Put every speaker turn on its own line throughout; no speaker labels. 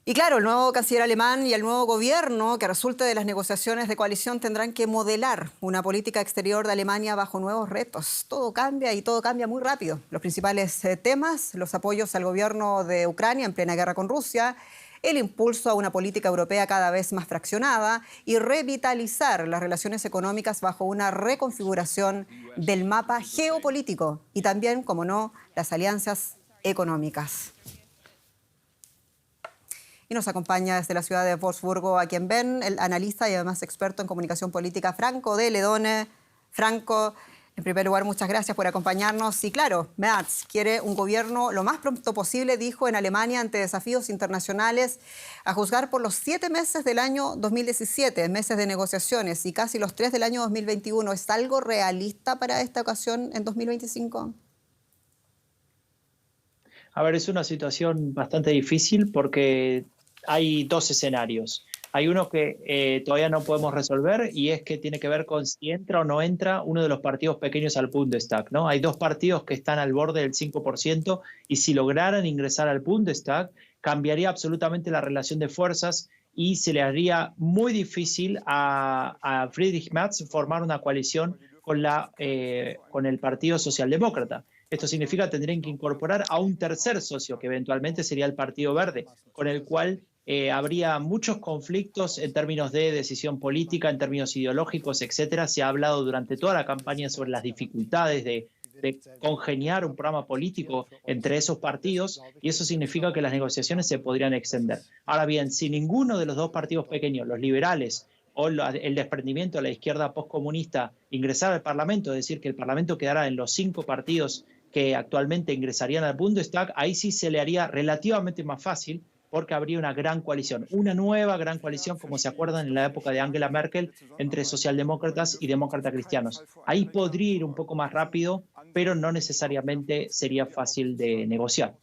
Y claro, el nuevo canciller alemán y el nuevo gobierno que resulte de las negociaciones de coalición tendrán que modelar una política exterior de Alemania bajo nuevos retos. Todo cambia y todo cambia muy rápido. Los principales temas, los apoyos al gobierno de Ucrania en plena guerra con Rusia, el impulso a una política europea cada vez más fraccionada y revitalizar las relaciones económicas bajo una reconfiguración del mapa geopolítico y también, como no, las alianzas económicas. Y nos acompaña desde la ciudad de Wolfsburgo, a quien ven, el analista y además experto en comunicación política, Franco de Ledone. Franco, en primer lugar, muchas gracias por acompañarnos. Y claro, Merz quiere un gobierno lo más pronto posible, dijo, en Alemania ante desafíos internacionales, a juzgar por los 7 meses del año 2017, meses de negociaciones, y casi los 3 del año 2021. ¿Es algo realista para esta ocasión en 2025?
A ver, es una situación bastante difícil porque hay dos escenarios. Hay uno que todavía no podemos resolver y es que tiene que ver con si entra o no entra uno de los partidos pequeños al Bundestag, ¿no? Hay dos partidos que están al borde del 5% y si lograran ingresar al Bundestag, cambiaría absolutamente la relación de fuerzas y se le haría muy difícil a Friedrich Merz formar una coalición con el Partido Socialdemócrata. Esto significa que tendrían que incorporar a un tercer socio, que eventualmente sería el Partido Verde, con el cual habría muchos conflictos en términos de decisión política, en términos ideológicos, etcétera. Se ha hablado durante toda la campaña sobre las dificultades de congeniar un programa político entre esos partidos y eso significa que las negociaciones se podrían extender. Ahora bien, si ninguno de los dos partidos pequeños, los liberales o el desprendimiento de la izquierda postcomunista, ingresara al Parlamento, es decir, que el Parlamento quedara en los 5 partidos que actualmente ingresarían al Bundestag, ahí sí se le haría relativamente más fácil porque habría una gran coalición, una nueva gran coalición, como se acuerdan en la época de Angela Merkel, entre socialdemócratas y demócratas cristianos. Ahí podría ir un poco más rápido, pero no necesariamente sería fácil de negociar.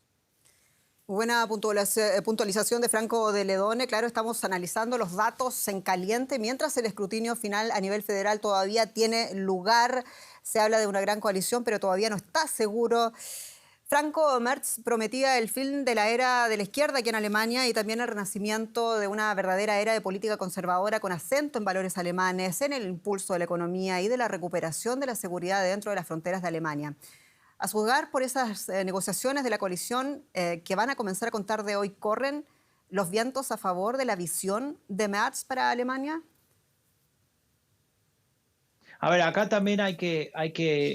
Buena puntualización de Franco de Ledone. Claro, estamos analizando los datos en caliente, mientras el escrutinio final a nivel federal todavía tiene lugar. Se habla de una gran coalición, pero todavía no está seguro. Franco, Merz prometía el fin de la era de la izquierda aquí en Alemania y también el renacimiento de una verdadera era de política conservadora con acento en valores alemanes, en el impulso de la economía y de la recuperación de la seguridad dentro de las fronteras de Alemania. A juzgar por esas negociaciones de la coalición que van a comenzar a contar de hoy, ¿corren los vientos a favor de la visión de Merz para Alemania?
A ver, acá también hay que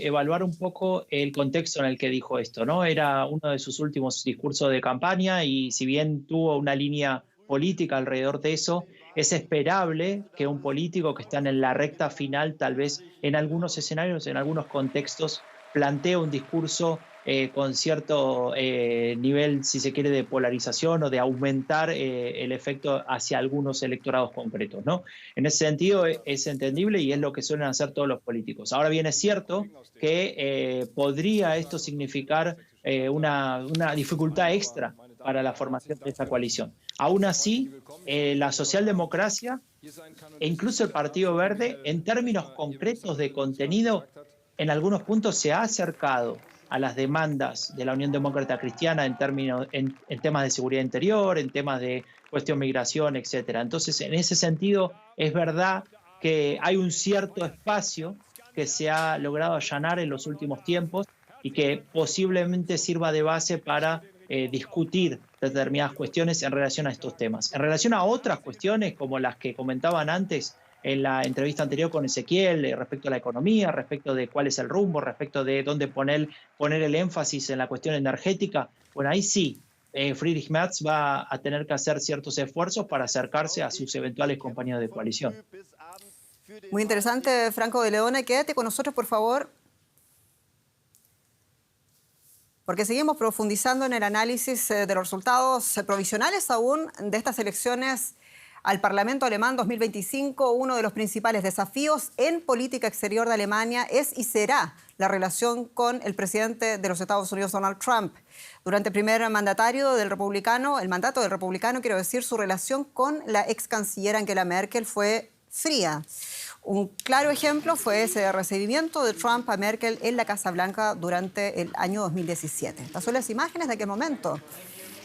evaluar un poco el contexto en el que dijo esto, ¿no? Era uno de sus últimos discursos de campaña y si bien tuvo una línea política alrededor de eso, es esperable que un político que está en la recta final, tal vez en algunos escenarios, en algunos contextos, plantee un discurso con cierto nivel, si se quiere, de polarización o de aumentar el efecto hacia algunos electorados concretos, ¿no? En ese sentido es entendible y es lo que suelen hacer todos los políticos. Ahora bien, es cierto que podría esto significar una dificultad extra para la formación de esta coalición. Aún así, la socialdemocracia e incluso el Partido Verde, en términos concretos de contenido, en algunos puntos se ha acercado a las demandas de la Unión Demócrata Cristiana en temas de seguridad interior, en temas de cuestión migración, etcétera. Entonces, en ese sentido, es verdad que hay un cierto espacio que se ha logrado allanar en los últimos tiempos y que posiblemente sirva de base para discutir determinadas cuestiones en relación a estos temas. En relación a otras cuestiones, como las que comentaban antes, en la entrevista anterior con Ezequiel, respecto a la economía, respecto de cuál es el rumbo, respecto de dónde poner el énfasis en la cuestión energética, bueno, ahí sí, Friedrich Merz va a tener que hacer ciertos esfuerzos para acercarse a sus eventuales compañeros de coalición.
Muy interesante, Franco de Leone. Quédate con nosotros, por favor, porque seguimos profundizando en el análisis de los resultados provisionales aún de estas elecciones al Parlamento alemán 2025. Uno de los principales desafíos en política exterior de Alemania es y será la relación con el presidente de los Estados Unidos, Donald Trump. Durante el primer mandato del republicano, quiero decir, su relación con la ex canciller Angela Merkel fue fría. Un claro ejemplo fue ese recibimiento de Trump a Merkel en la Casa Blanca durante el año 2017. Estas son las imágenes de aquel momento.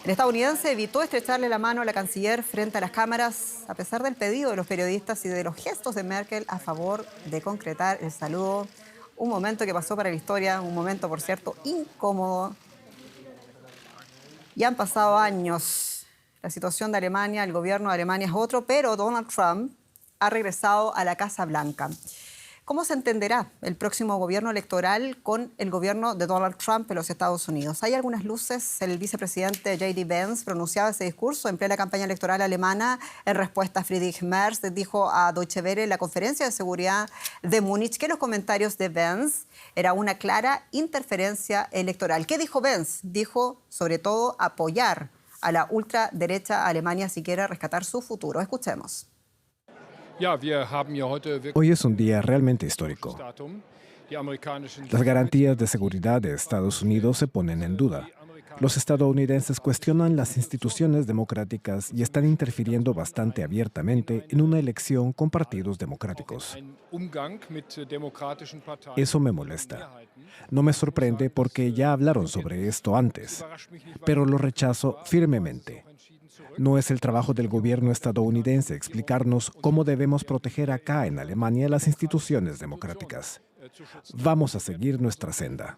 El estadounidense evitó estrecharle la mano a la canciller frente a las cámaras, a pesar del pedido de los periodistas y de los gestos de Merkel a favor de concretar el saludo. Un momento que pasó para la historia, un momento, por cierto, incómodo. Ya han pasado años. La situación de Alemania, el gobierno de Alemania es otro, pero Donald Trump ha regresado a la Casa Blanca. ¿Cómo se entenderá el próximo gobierno electoral con el gobierno de Donald Trump en los Estados Unidos? Hay algunas luces. El vicepresidente J.D. Vance pronunciaba ese discurso en plena campaña electoral alemana. En respuesta a Friedrich Merz, dijo a Deutsche Welle en la conferencia de seguridad de Múnich que los comentarios de Vance era una clara interferencia electoral. ¿Qué dijo Vance? Dijo, sobre todo, apoyar a la ultraderecha Alemania si quiere rescatar su futuro. Escuchemos.
Hoy es un día realmente histórico. Las garantías de seguridad de Estados Unidos se ponen en duda. Los estadounidenses cuestionan las instituciones democráticas y están interfiriendo bastante abiertamente en una elección con partidos democráticos. Eso me molesta. No me sorprende porque ya hablaron sobre esto antes, pero lo rechazo firmemente. No es el trabajo del gobierno estadounidense explicarnos cómo debemos proteger acá en Alemania las instituciones democráticas. Vamos a seguir nuestra senda.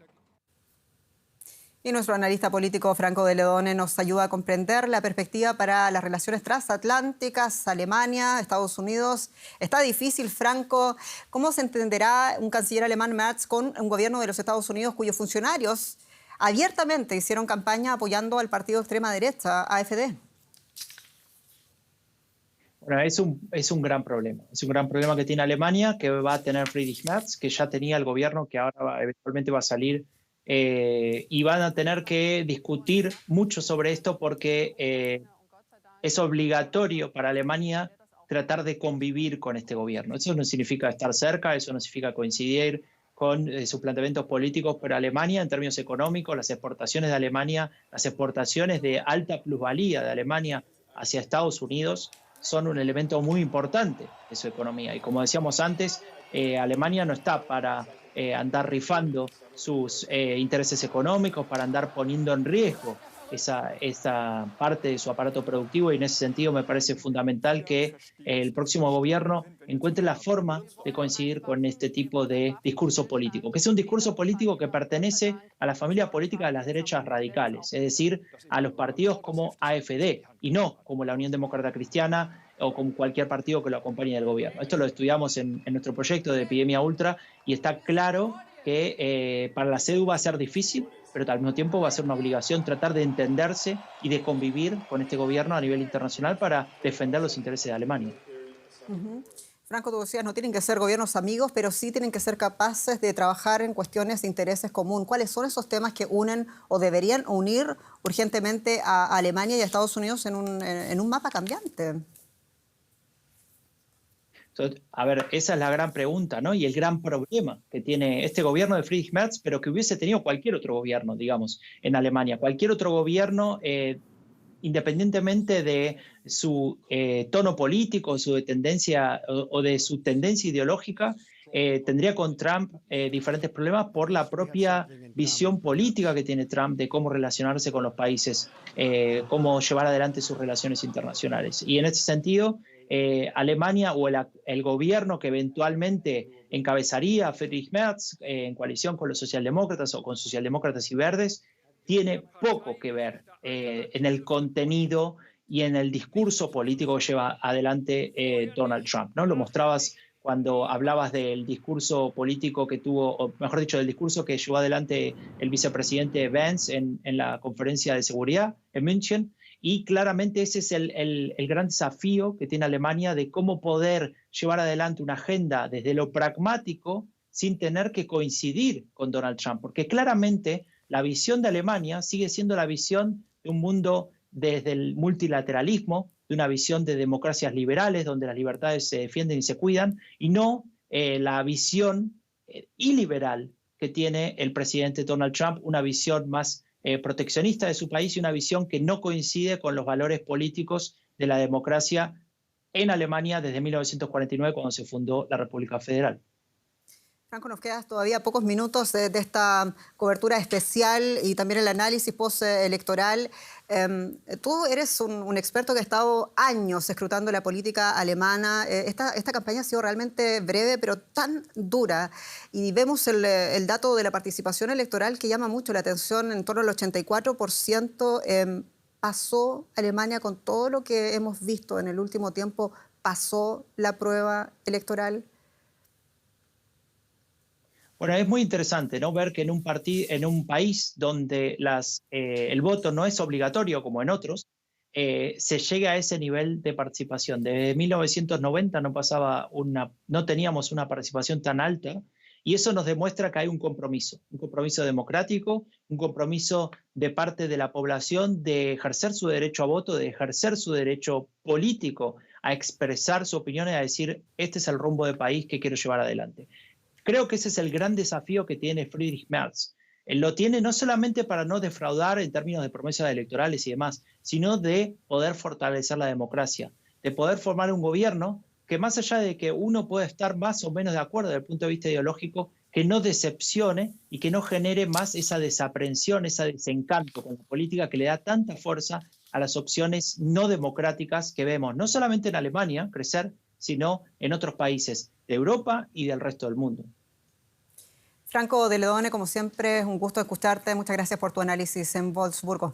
Y nuestro analista político Franco de Ledone nos ayuda a comprender la perspectiva para las relaciones transatlánticas, Alemania, Estados Unidos. Está difícil, Franco. ¿Cómo se entenderá un canciller alemán Merz con un gobierno de los Estados Unidos cuyos funcionarios abiertamente hicieron campaña apoyando al partido de extrema derecha, AfD?
Bueno, es un gran problema. Es un gran problema que tiene Alemania, que va a tener Friedrich Merz, que ya tenía el gobierno, que ahora eventualmente va a salir. Y van a tener que discutir mucho sobre esto porque es obligatorio para Alemania tratar de convivir con este gobierno. Eso no significa estar cerca, eso no significa coincidir con sus planteamientos políticos, pero Alemania en términos económicos, las exportaciones de Alemania, las exportaciones de alta plusvalía de Alemania hacia Estados Unidos son un elemento muy importante de su economía. Y como decíamos antes, Alemania no está para andar rifando sus intereses económicos, para andar poniendo en riesgo esa parte de su aparato productivo, y en ese sentido me parece fundamental que el próximo gobierno encuentre la forma de coincidir con este tipo de discurso político, que es un discurso político que pertenece a la familia política de las derechas radicales, es decir, a los partidos como AfD, y no como la Unión Demócrata Cristiana o como cualquier partido que lo acompañe del gobierno. Esto lo estudiamos en nuestro proyecto de Epidemia Ultra y está claro que para la CDU va a ser difícil, pero al mismo tiempo va a ser una obligación tratar de entenderse y de convivir con este gobierno a nivel internacional para defender los intereses de Alemania.
Franco, tú decías, no tienen que ser gobiernos amigos, pero sí tienen que ser capaces de trabajar en cuestiones de intereses común. ¿Cuáles son esos temas que unen o deberían unir urgentemente a Alemania y a Estados Unidos en un mapa cambiante?
Entonces, a ver, esa es la gran pregunta, ¿no? Y el gran problema que tiene este gobierno de Friedrich Merz, pero que hubiese tenido cualquier otro gobierno, digamos, en Alemania. Cualquier otro gobierno, independientemente de su tono político, su tendencia o de su tendencia ideológica, tendría con Trump diferentes problemas por la propia visión política que tiene Trump de cómo relacionarse con los países, cómo llevar adelante sus relaciones internacionales. Y en ese sentido, Alemania o el gobierno que eventualmente encabezaría Friedrich Merz en coalición con los socialdemócratas o con socialdemócratas y verdes, tiene poco que ver en el contenido y en el discurso político que lleva adelante Donald Trump, ¿no? Lo mostrabas cuando hablabas del discurso político que tuvo, o mejor dicho, del discurso que llevó adelante el vicepresidente Vance en la conferencia de seguridad en München. Y claramente ese es el gran desafío que tiene Alemania de cómo poder llevar adelante una agenda desde lo pragmático sin tener que coincidir con Donald Trump. Porque claramente la visión de Alemania sigue siendo la visión de un mundo desde el multilateralismo, de una visión de democracias liberales donde las libertades se defienden y se cuidan, y no la visión iliberal que tiene el presidente Donald Trump, una visión más proteccionista de su país y una visión que no coincide con los valores políticos de la democracia en Alemania desde 1949, cuando se fundó la República Federal.
Franco, nos quedan todavía pocos minutos de esta cobertura especial y también el análisis postelectoral. Tú eres un experto que ha estado años escrutando la política alemana. Esta campaña ha sido realmente breve, pero tan dura. Y vemos el dato de la participación electoral que llama mucho la atención, en torno al 84%. ¿Pasó Alemania con todo lo que hemos visto en el último tiempo? ¿Pasó la prueba electoral?
Bueno, es muy interesante, ¿no? Ver que en un país donde el voto no es obligatorio como en otros, se llega a ese nivel de participación. Desde 1990 no teníamos una participación tan alta, y eso nos demuestra que hay un compromiso democrático, un compromiso de parte de la población de ejercer su derecho a voto, de ejercer su derecho político a expresar su opinión y a decir, este es el rumbo de país que quiero llevar adelante. Creo que ese es el gran desafío que tiene Friedrich Merz. Él lo tiene no solamente para no defraudar en términos de promesas electorales y demás, sino de poder fortalecer la democracia, de poder formar un gobierno que, más allá de que uno pueda estar más o menos de acuerdo desde el punto de vista ideológico, que no decepcione y que no genere más esa desaprensión, ese desencanto con la política que le da tanta fuerza a las opciones no democráticas que vemos, no solamente en Alemania crecer, sino en otros países de Europa y del resto del mundo.
Franco de Ledone, como siempre, es un gusto escucharte. Muchas gracias por tu análisis en Wolfsburgo.